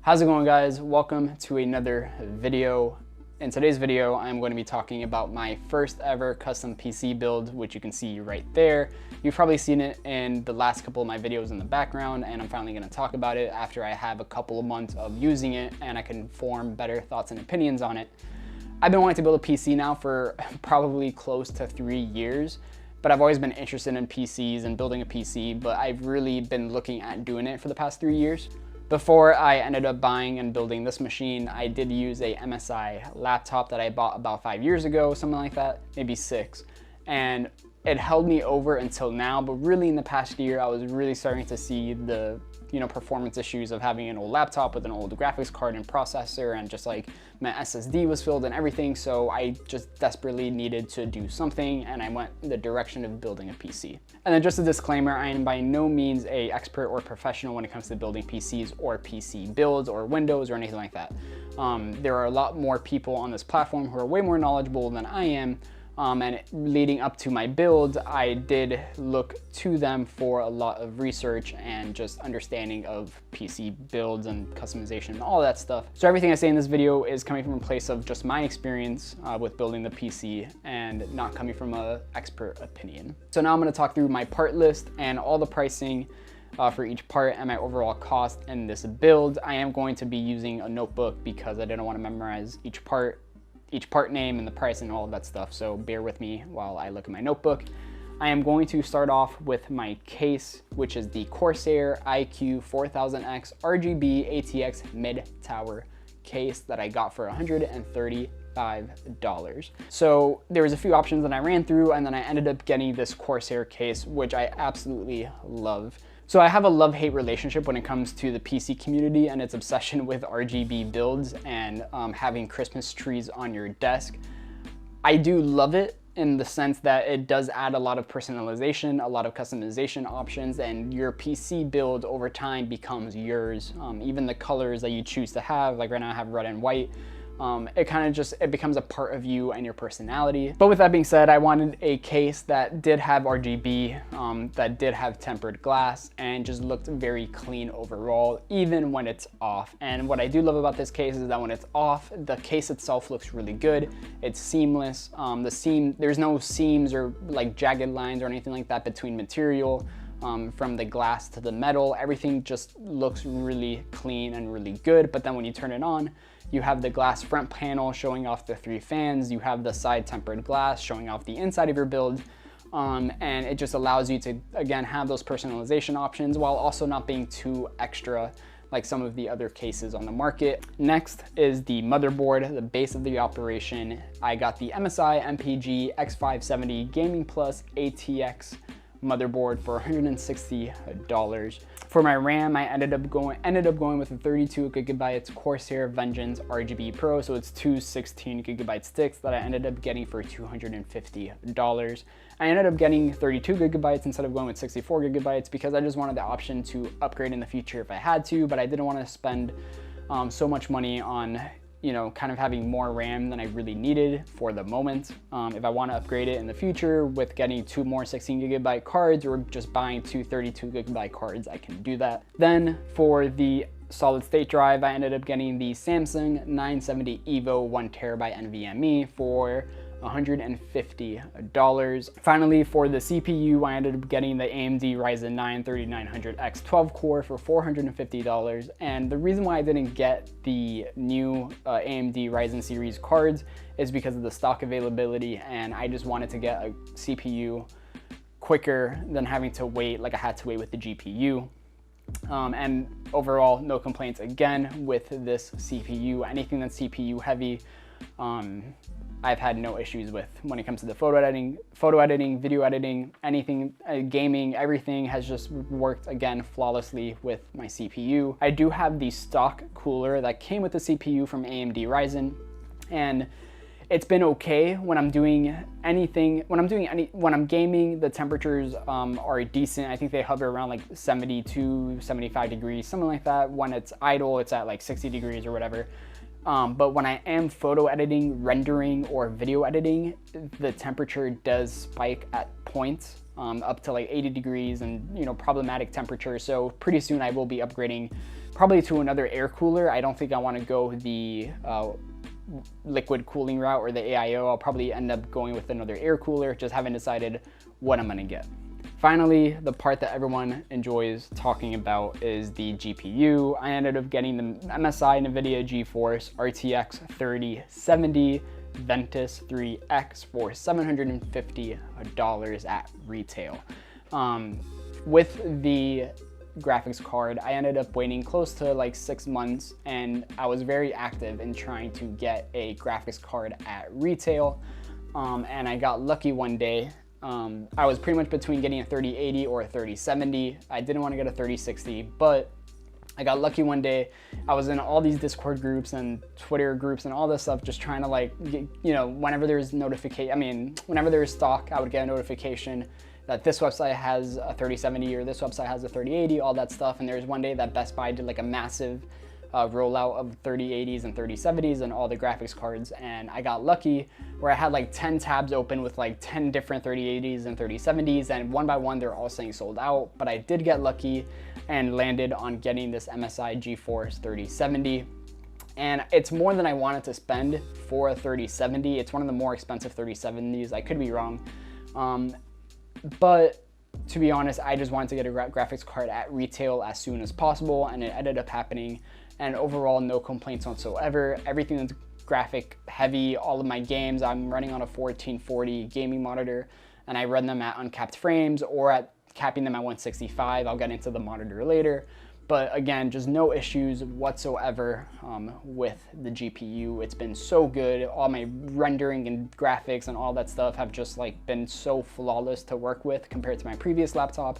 How's it going, guys? Welcome to another video. In today's video, I'm going to be talking about my first ever custom PC build, which you can see right there. You've probably seen it in the last couple of my videos in the background, and I'm finally going to talk about it after I have a couple of months of using it and I can form better thoughts and opinions on it. I've been wanting to build a PC now for probably close to 3 years, but I've always been interested in PCs and building a PC, but I've really been looking at doing it for the past 3 years. Before I ended up buying and building this machine, I did use a MSI laptop that I bought about 5 years ago, something like that, maybe 6. And it held me over until now, but really in the past year, I was really starting to see the performance issues of having an old laptop with an old graphics card and processor, and just like my SSD was filled and everything. So I just desperately needed to do something, and I went in the direction of building a PC. And then just a disclaimer, I am by no means an expert or professional when it comes to building PCs or PC builds or Windows or anything like that. There are a lot more people on this platform who are way more knowledgeable than I am. And leading up to my build, I did look to them for a lot of research and just understanding of PC builds and customization and all that stuff. So everything I say in this video is coming from a place of just my experience with building the PC and not coming from an expert opinion. So now I'm going to talk through my part list and all the pricing for each part and my overall cost in this build. I am going to be using a notebook because I didn't want to memorize each part name and the price and all of that stuff, so bear with me while I look at my notebook. I am going to start off with my case, which is the Corsair iQ 4000X RGB ATX mid-tower case that I got for $135. So there was a few options that I ran through, and then I ended up getting this Corsair case, which I absolutely love. So I have a love-hate relationship when it comes to the PC community and its obsession with RGB builds and having Christmas trees on your desk. I do love it in the sense that it does add a lot of personalization, a lot of customization options, and your PC build over time becomes yours. Even the colors that you choose to have, like right now I have red and white, it becomes a part of you and your personality. But with that being said, I wanted a case that did have RGB, that did have tempered glass, and just looked very clean overall, even when it's off. And what I do love about this case is that when it's off, the case itself looks really good. It's seamless. There's no seams or like jagged lines or anything like that between material. From the glass to the metal, everything just looks really clean and really good. But then when you turn it on, you have the glass front panel showing off the 3 fans. You have the side tempered glass showing off the inside of your build. And it just allows you to, again, have those personalization options while also not being too extra like some of the other cases on the market. Next is the motherboard, the base of the operation. I got the MSI MPG X570 Gaming Plus ATX motherboard for $160. For my RAM, I ended up going with a 32 gigabytes Corsair Vengeance RGB Pro, so it's two 16 gigabyte sticks that I ended up getting for $250. I ended up getting 32 gigabytes instead of going with 64 gigabytes because I just wanted the option to upgrade in the future if I had to, but I didn't want to spend so much money on kind of having more RAM than I really needed for the moment. If I want to upgrade it in the future with getting 2 more 16 gigabyte cards or just buying 2 32 gigabyte cards, I can do that. Then for the solid state drive, I ended up getting the Samsung 970 EVO 1 terabyte NVMe for $150. Finally, for the CPU, I ended up getting the AMD Ryzen 9 3900X 12 core for $450. And the reason why I didn't get the new AMD Ryzen series cards is because of the stock availability, and I just wanted to get a CPU quicker than having to wait like I had to wait with the GPU. And overall, no complaints again with this CPU. Anything that's CPU heavy, I've had no issues with when it comes to the photo editing, video editing, anything, gaming, everything has just worked again flawlessly with my CPU. I do have the stock cooler that came with the CPU from AMD Ryzen, and it's been okay when I'm doing anything. When I'm gaming, the temperatures are decent. I think they hover around like 72, 75 degrees, something like that. When it's idle, it's at like 60 degrees or whatever. But when I am photo editing, rendering, or video editing, the temperature does spike at points. up to like 80 degrees and, you know, problematic temperatures. So pretty soon I will be upgrading probably to another air cooler. I don't think I want to go the liquid cooling route or the AIO. I'll probably end up going with another air cooler, just haven't decided what I'm gonna get. Finally, the part that everyone enjoys talking about is the GPU. I ended up getting the MSI NVIDIA GeForce RTX 3070 Ventus 3X for $750 at retail. With the graphics card, I ended up waiting close to like 6 months, and I was very active in trying to get a graphics card at retail. And I got lucky one day. I was pretty much between getting a 3080 or a 3070. I didn't want to get a 3060, but I got lucky one day. I was in all these Discord groups and Twitter groups and all this stuff, just trying to like, you know, whenever there's whenever there's stock, I would get a notification that this website has a 3070 or this website has a 3080, all that stuff. And there's one day that Best Buy did like a massive rollout of 3080s and 3070s and all the graphics cards, and I got lucky where I had like 10 tabs open with like 10 different 3080s and 3070s, and one by one they're all saying sold out. But I did get lucky and landed on getting this MSI GeForce 3070, and it's more than I wanted to spend for a 3070. It's one of the more expensive 3070s, I could be wrong, but to be honest, I just wanted to get a graphics card at retail as soon as possible, and it ended up happening. And overall, no complaints whatsoever. Everything is graphic heavy. All of my games, I'm running on a 1440 gaming monitor, and I run them at uncapped frames or at capping them at 165. I'll get into the monitor later. But again, just no issues whatsoever with the GPU. It's been so good. All my rendering and graphics and all that stuff have just like been so flawless to work with compared to my previous laptop.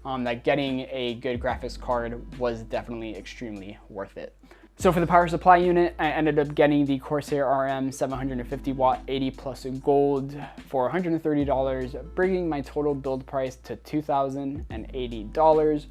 That getting a good graphics card was definitely extremely worth it. So for the power supply unit, I ended up getting the Corsair RM 750 watt 80 plus gold for $130, bringing my total build price to $2,080.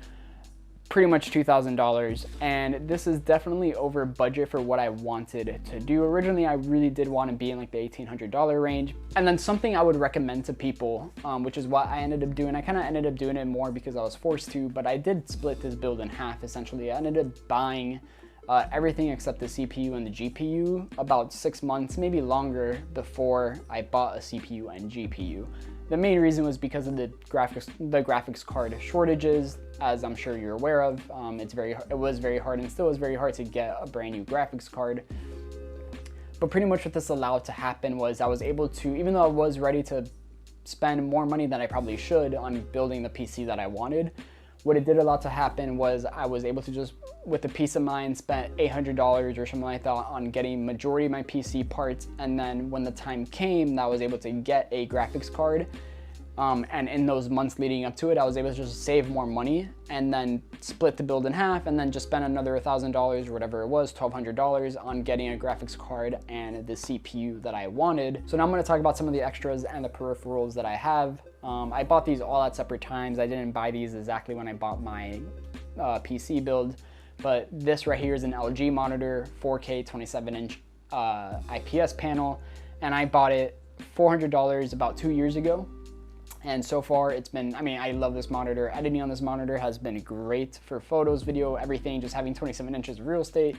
Pretty much $2,000, and this is definitely over budget for what I wanted to do. Originally, I really did want to be in like the $1,800 range. And then something I would recommend to people, which is what I ended up doing. I kind of ended up doing it more because I was forced to, but I did split this build in half essentially. I ended up buying everything except the CPU and the GPU about 6 months, maybe longer, before I bought a CPU and GPU. The main reason was because of the graphics card shortages, as I'm sure you're aware of. It was very hard and still is very hard to get a brand new graphics card. But pretty much what this allowed to happen was I was able to, even though I was ready to spend more money than I probably should on building the PC that I wanted, what it did allow to happen was I was able to just, with the peace of mind, spend $800 or something like that on getting majority of my PC parts. And then when the time came that I was able to get a graphics card, and in those months leading up to it, I was able to just save more money and then split the build in half and then just spend another $1,000 or whatever it was, $1,200 on getting a graphics card and the CPU that I wanted. So now I'm gonna talk about some of the extras and the peripherals that I have. I bought these all at separate times. I didn't buy these exactly when I bought my PC build, but this right here is an LG monitor, 4K 27-inch IPS panel, and I bought it $400 about 2 years ago. And so far it's been, I love this monitor. Editing on this monitor has been great for photos, video, everything. Just having 27 inches of real estate,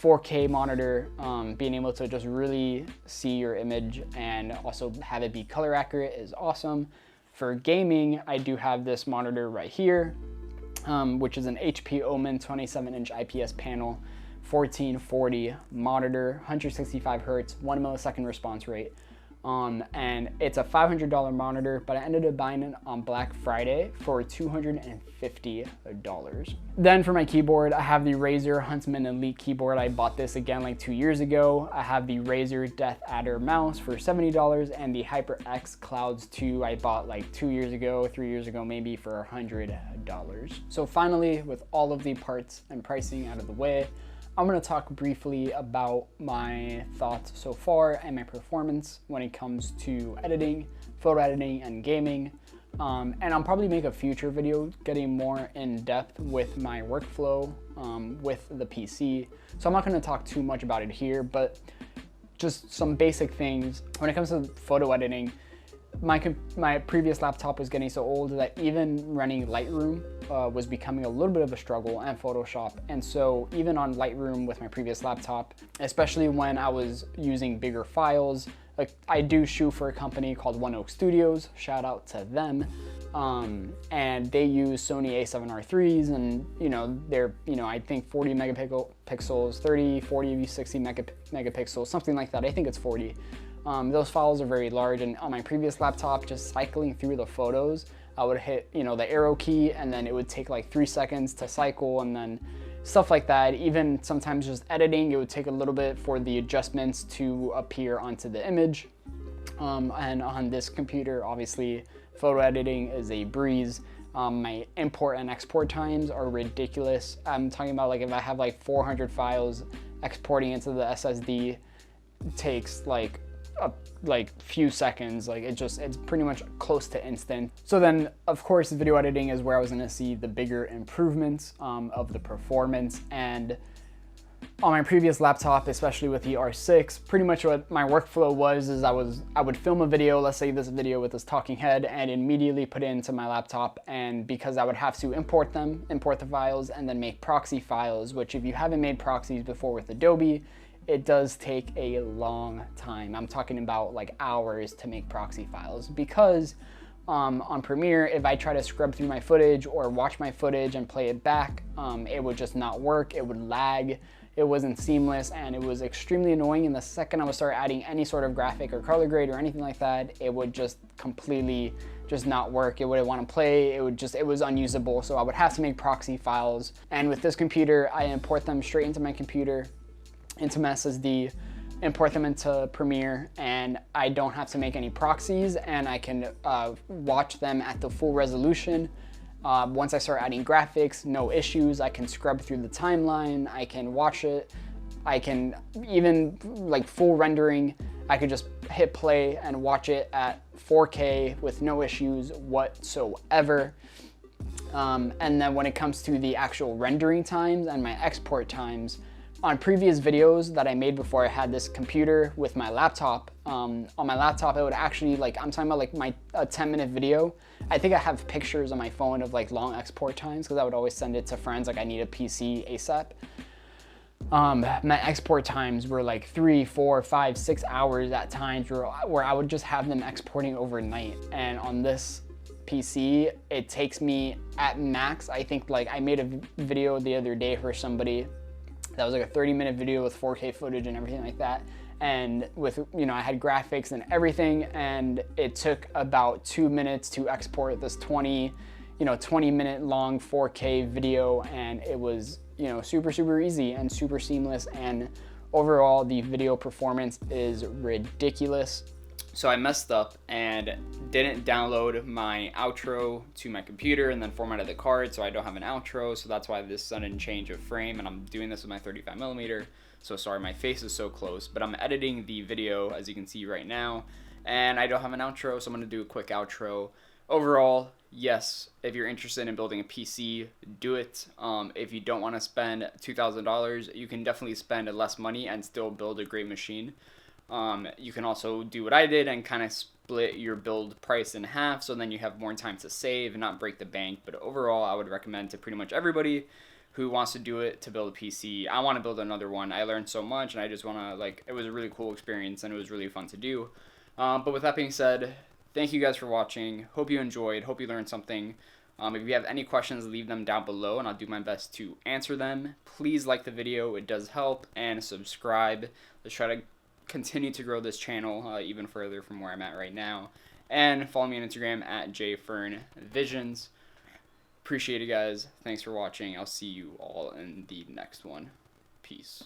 4K monitor, being able to just really see your image and also have it be color accurate is awesome. For gaming, I do have this monitor right here, which is an HP Omen 27-inch IPS panel, 1440 monitor, 165 hertz, 1 millisecond response rate. And it's a $500 monitor, but I ended up buying it on Black Friday for $250. Then for my keyboard, I have the Razer Huntsman Elite keyboard. I bought this again like 2 years ago. I have the Razer Death Adder mouse for $70 and the HyperX Clouds 2 I bought like 2 years ago, 3 years ago maybe, for $100. So finally, with all of the parts and pricing out of the way, I'm going to talk briefly about my thoughts so far and my performance when it comes to editing, photo editing, and gaming. And I'll probably make a future video getting more in depth with my workflow with the PC. So I'm not going to talk too much about it here, but just some basic things. When it comes to photo editing, my previous laptop was getting so old that even running Lightroom was becoming a little bit of a struggle, and Photoshop. And so even on Lightroom with my previous laptop, especially when I was using bigger files, like I do shoot for a company called One Oak Studios, shout out to them. And they use Sony A7R3s, and they're, I think 40 megapixels, 30, 40, 60 megapixels, something like that. I think it's 40. Those files are very large, and on my previous laptop, just cycling through the photos, I would hit, the arrow key, and then it would take like 3 seconds to cycle, and then stuff like that. Even sometimes just editing, it would take a little bit for the adjustments to appear onto the image. And on this computer, obviously, photo editing is a breeze. My import and export times are ridiculous. I'm talking about like if I have like 400 files, exporting into the SSD takes like few seconds. Like it's pretty much close to instant. So then of course video editing is where I was gonna see the bigger improvements of the performance. And on my previous laptop, especially with the R6, pretty much what my workflow was is I would film a video, let's say this video with this talking head, and immediately put it into my laptop. And because I would have to import the files, and then make proxy files, which if you haven't made proxies before with Adobe, it does take a long time. I'm talking about like hours to make proxy files, because on Premiere, if I try to scrub through my footage or watch my footage and play it back, it would just not work. It would lag. It wasn't seamless, and it was extremely annoying. And the second I would start adding any sort of graphic or color grade or anything like that, it would just completely just not work. It wouldn't want to play. It was unusable. So I would have to make proxy files. And with this computer, I import them straight into my computer, into my SSD, import them into Premiere, and I don't have to make any proxies, and I can watch them at the full resolution. Once I start adding graphics, no issues. I can scrub through the timeline, I can watch it, I can even like full rendering, I could just hit play and watch it at 4K with no issues whatsoever. And then when it comes to the actual rendering times and my export times, on previous videos that I made before I had this computer with my laptop, on my laptop it would actually, like, I'm talking about like a 10-minute video. I think I have pictures on my phone of like long export times, because I would always send it to friends, like I need a PC ASAP. My export times were like 3, 4, 5, 6 hours at times, where I would just have them exporting overnight. And on this PC, it takes me at max, I think, like I made a video the other day for somebody that was like a 30-minute video with 4K footage and everything like that. And with, I had graphics and everything, and it took about 2 minutes to export this 20-minute long 4K video. And it was, super, super easy and super seamless. And overall, the video performance is ridiculous. So I messed up and didn't download my outro to my computer and then formatted the card, so I don't have an outro. So that's why this sudden change of frame, and I'm doing this with my 35mm. So sorry, my face is so close, but I'm editing the video, as you can see right now, and I don't have an outro, so I'm gonna do a quick outro. Overall, yes, if you're interested in building a PC, do it. If you don't want to spend $2,000, you can definitely spend less money and still build a great machine. You can also do what I did and kind of split your build price in half, so then you have more time to save and not break the bank. But overall, I would recommend to pretty much everybody who wants to do it to build a PC. I want to build another one. I learned so much, and I just want to, it was a really cool experience, and it was really fun to do. But with that being said, thank you guys for watching. Hope you enjoyed. Hope you learned something. If you have any questions, leave them down below, and I'll do my best to answer them. Please like the video. It does help. And subscribe. Let's try to continue to grow this channel even further from where I'm at right now. And follow me on Instagram at jfernvisions. Appreciate it, guys. Thanks for watching. I'll see you all in the next one. Peace.